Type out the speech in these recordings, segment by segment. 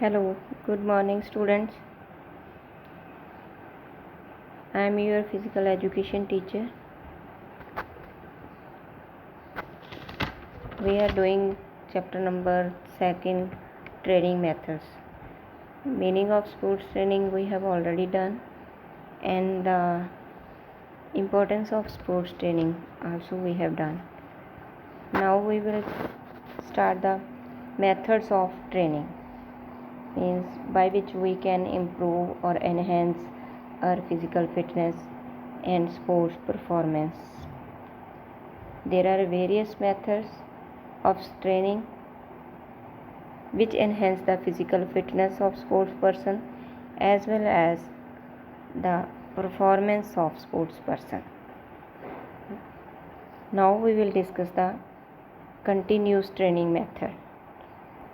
Hello, good morning, students. I am your physical education teacher. We are doing chapter number 2, training methods. Meaning of sports training we have already done, and the importance of sports training also we have done. Now we will start the methods of training, means by which we can improve or enhance our physical fitness and sports performance. There are various methods of training which enhance the physical fitness of sports person as well as the performance of sports person. Now we will discuss the continuous training method.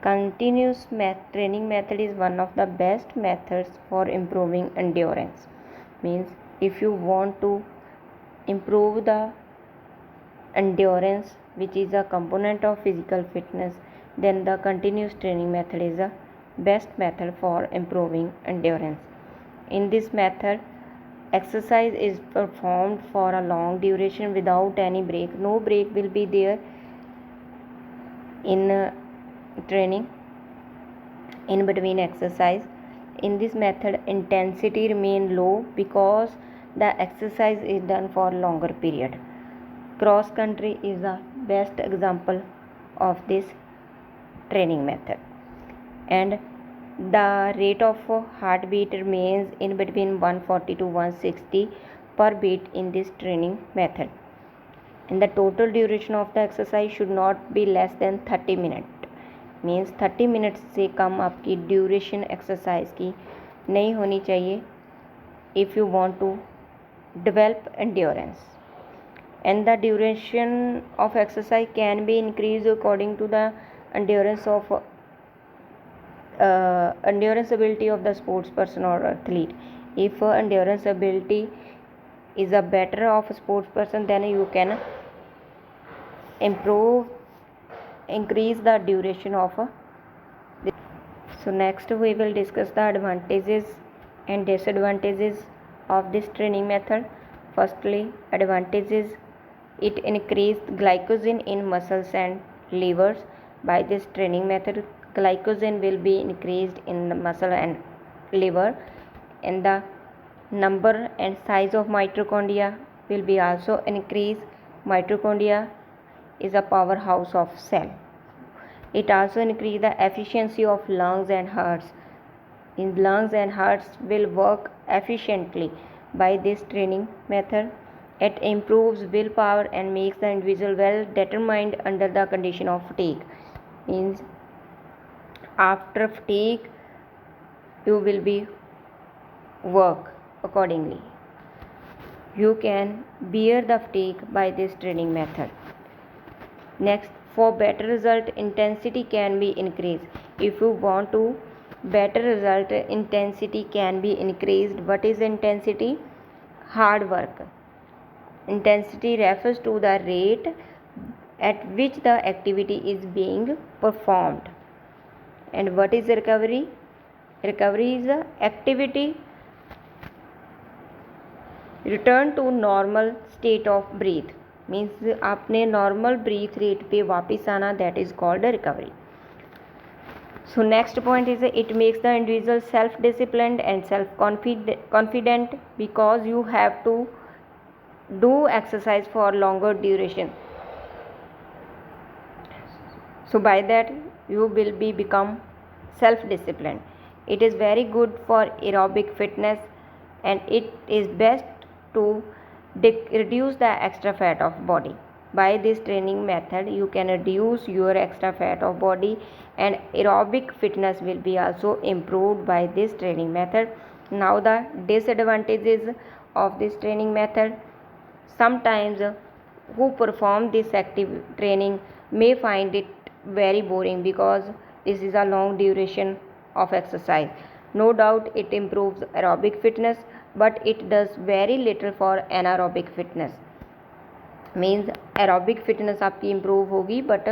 Continuous training method is one of the best methods for improving endurance. Means if you want to improve the endurance, which is a component of physical fitness, then the continuous training method is the best method for improving endurance. In this method, exercise is performed for a long duration without any break. No break will be there in training in between exercise. In this method, intensity remain low because the exercise is done for longer period. Cross country is the best example of this training method, and the rate of heartbeat remains in between 140 to 160 per beat in this training method, and the total duration of the exercise should not be less than 30 minutes. Means 30 minutes से कम आपकी duration exercise की नहीं होनी चाहिए if you want to develop endurance. And the duration of exercise can be increased according to the endurance ability of the sports person or athlete. If endurance ability is a better of a sports person, then you can increase the duration of this. So next we will discuss the advantages and disadvantages of this training method. Firstly, advantages: it increased glycogen in muscles and livers. By this training method, glycogen will be increased in the muscle and liver, and the number and size of mitochondria will be also increased. Mitochondria is a powerhouse of cell. It also increase the efficiency of lungs and hearts. In lungs and hearts will work efficiently by this training method. It improves willpower and makes the individual well determined under the condition of fatigue. Means after fatigue you will be work accordingly. You can bear the fatigue by this training method. Next, for better result, intensity can be increased. If you want to better result, intensity can be increased. What is intensity? Hard work. Intensity refers to the rate at which the activity is being performed. And what is recovery? Recovery is the activity return to normal state of breath. Means आपने normal breath rate पे वापस आना, that is called recovery. So next point is it makes the individual self disciplined and self confident because you have to do exercise for longer duration. So by that you will be become self-disciplined. It is very good for aerobic fitness, and it is best to reduce the extra fat of body. By this training method you can reduce your extra fat of body, and aerobic fitness will be also improved by this training method. Now the disadvantages of this training method: sometimes who perform this active training may find it very boring because this is a long duration of exercise. No doubt it improves aerobic fitness, but it does very little for anaerobic fitness. Means aerobic fitness आपकी improve होगी, but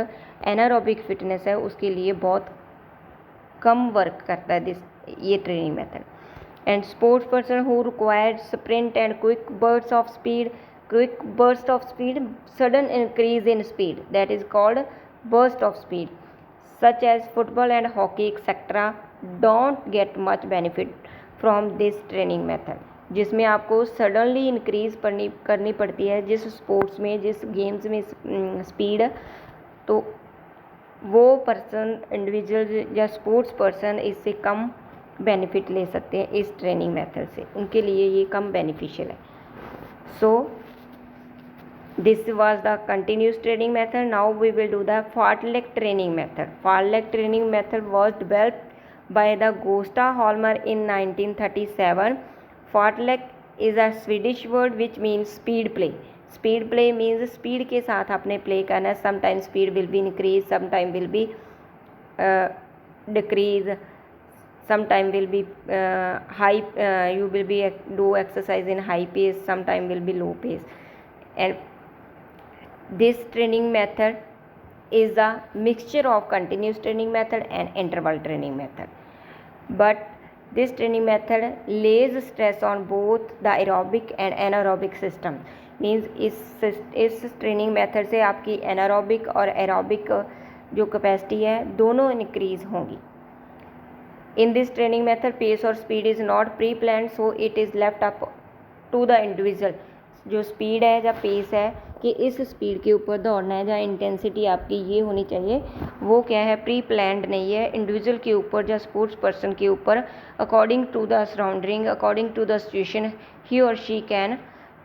anaerobic fitness है उसके लिए बहुत कम work करता है ये training method. And sports person who required sprint and quick bursts of speed, sudden increase in speed, that is called burst of speed, such as football and hockey etc. don't get much benefit from this training method. जिसमें आपको suddenly increase करनी पड़ती है जिस sports में, जिस games में speed, तो वो पर्सन, इंडिविजुअल या स्पोर्ट्स पर्सन इससे कम बेनिफिट ले सकते हैं इस ट्रेनिंग मेथड से, उनके लिए ये कम बेनिफिशियल है. So this was the continuous training method. Now we will do the fartlek training method. Fartlek training method was developed by the Gosta Holmer in 1937. Fartlek is a Swedish word which means speed play. Speed play means speed के साथ आपने play करना है. Sometime speed will be increase, sometime will be decrease, sometime will be high, you will be do exercise in high pace, sometime will be low pace. And this training method is a mixture of continuous training method and interval training method, but this training method lays stress on both the aerobic and anaerobic system. means इस training method से आपकी anaerobic और aerobic जो capacity है दोनों increase होंगी. In this training method, pace or speed is not pre-planned, so it is left up to the individual. जो speed है या पेस है कि इस स्पीड के ऊपर दौड़ना है, जहाँ इंटेंसिटी आपकी ये होनी चाहिए, वो क्या है, प्री प्लान्ड नहीं है. इंडिविजुअल के ऊपर या स्पोर्ट्स पर्सन के ऊपर according to the surrounding, according to the situation, he और she can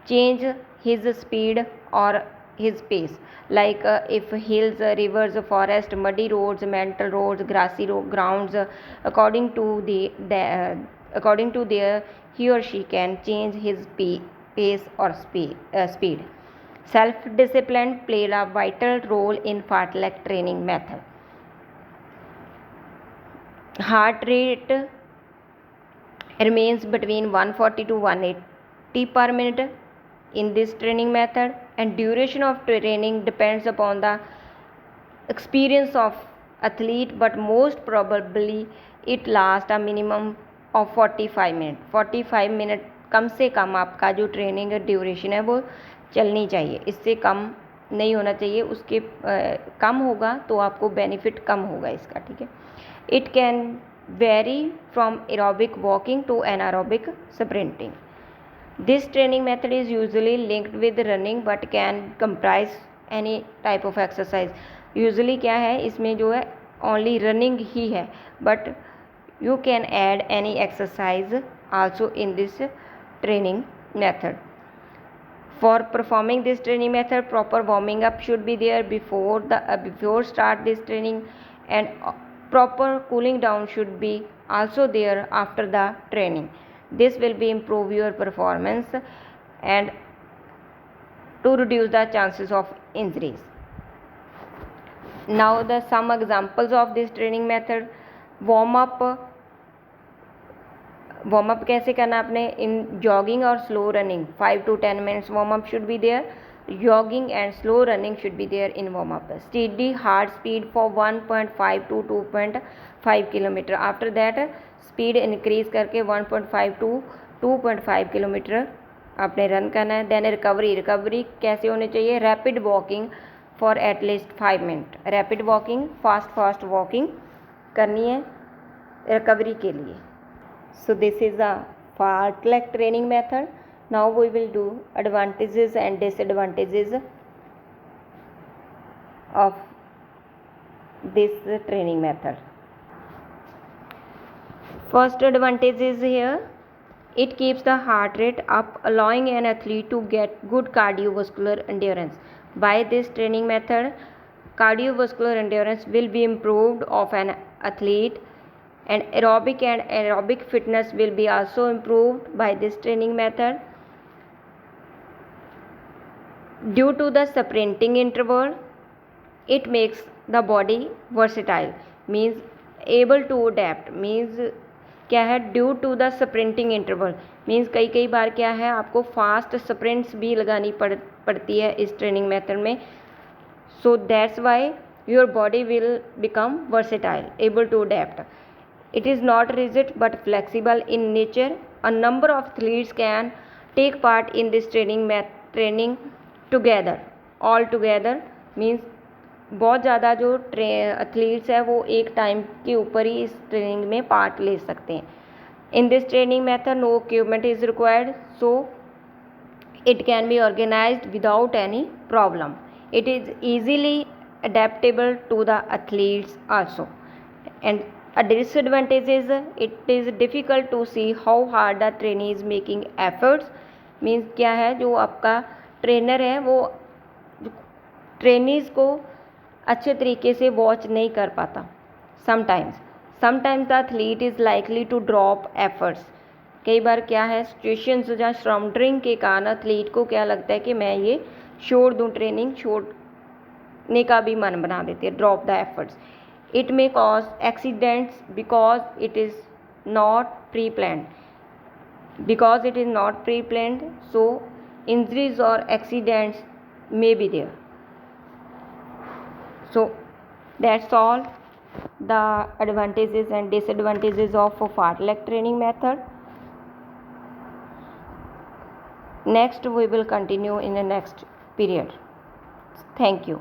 change his speed और his pace, like if hills, rivers, forest, muddy roads, metal roads, grassy grounds, according to their he or she can change his pace or speed. Self discipline played a vital role in fartlek training method. Heart rate remains between 140 to 180 per minute in this training method, and duration of training depends upon the experience of athlete, but most probably it lasts a minimum of 45 minutes. 45 minute कम से कम आपका जो training duration है वो चलनी चाहिए, इससे कम नहीं होना चाहिए. उसके कम होगा तो आपको बेनिफिट कम होगा इसका, ठीक है. It can vary from aerobic walking to anaerobic sprinting. This training method is usually linked with running but can comprise any type of exercise. Usually क्या है, इसमें जो है only running ही है, but you can add any exercise also in this training method. For performing this training method, proper warming up should be there before start this training, and proper cooling down should be also there after the training. This will be improve your performance and to reduce the chances of injuries. Now the some examples of this training method. warm up कैसे करना आपने, इन jogging और slow running 5 to 10 minutes warm up should be there. Jogging and slow running should be there in warm up. Steady hard speed for 1.5 to 2.5 kilometre. After that speed increase करके 1.5 to 2.5 kilometre आपने run करना है. Then recovery कैसे होनी चाहिए, rapid walking for at least 5 minute. Rapid walking, fast walking करनी है recovery के लिए. So this is a fartlek training method. Now we will do advantages and disadvantages of this training method. First advantage is here, it keeps the heart rate up, allowing an athlete to get good cardiovascular endurance. By this training method, cardiovascular endurance will be improved of an athlete, and aerobic fitness will be also improved by this training method. Due to the sprinting interval, it makes the body versatile, means able to adapt. means क्या है, due to the sprinting interval means कई बार क्या है, आपको fast sprints भी लगानी पड़ती है इस ट्रेनिंग मेथड में. So that's why your body will become versatile, able to adapt. It is not rigid but flexible in nature. A number of athletes can take part in this training together. All together means बहुत ज़्यादा जो athletes है वो एक time के ऊपर ही इस training में पार्ट ले सकते हैं. In this training method, no equipment is required, so it can be organized without any problem. It is easily adaptable to the athletes also. And a disadvantage is it is difficult to see how hard the trainee is making efforts. Means क्या है, जो आपका trainer है वो trainees को अच्छे तरीके से वॉच नहीं कर पाता. Sometimes the athlete is likely to drop efforts. कई बार क्या है, सिचुएशंस जहाँ सराउंडिंग के कारण एथलीट को क्या लगता है कि मैं ये छोड़ दूँ, ट्रेनिंग छोड़ने का भी मन बना देती है, drop the efforts. It may cause accidents because it is not pre planned, so injuries और accidents may be there. So that's all the advantages and disadvantages of a fartlek training method. Next we will continue in the next period. Thank you.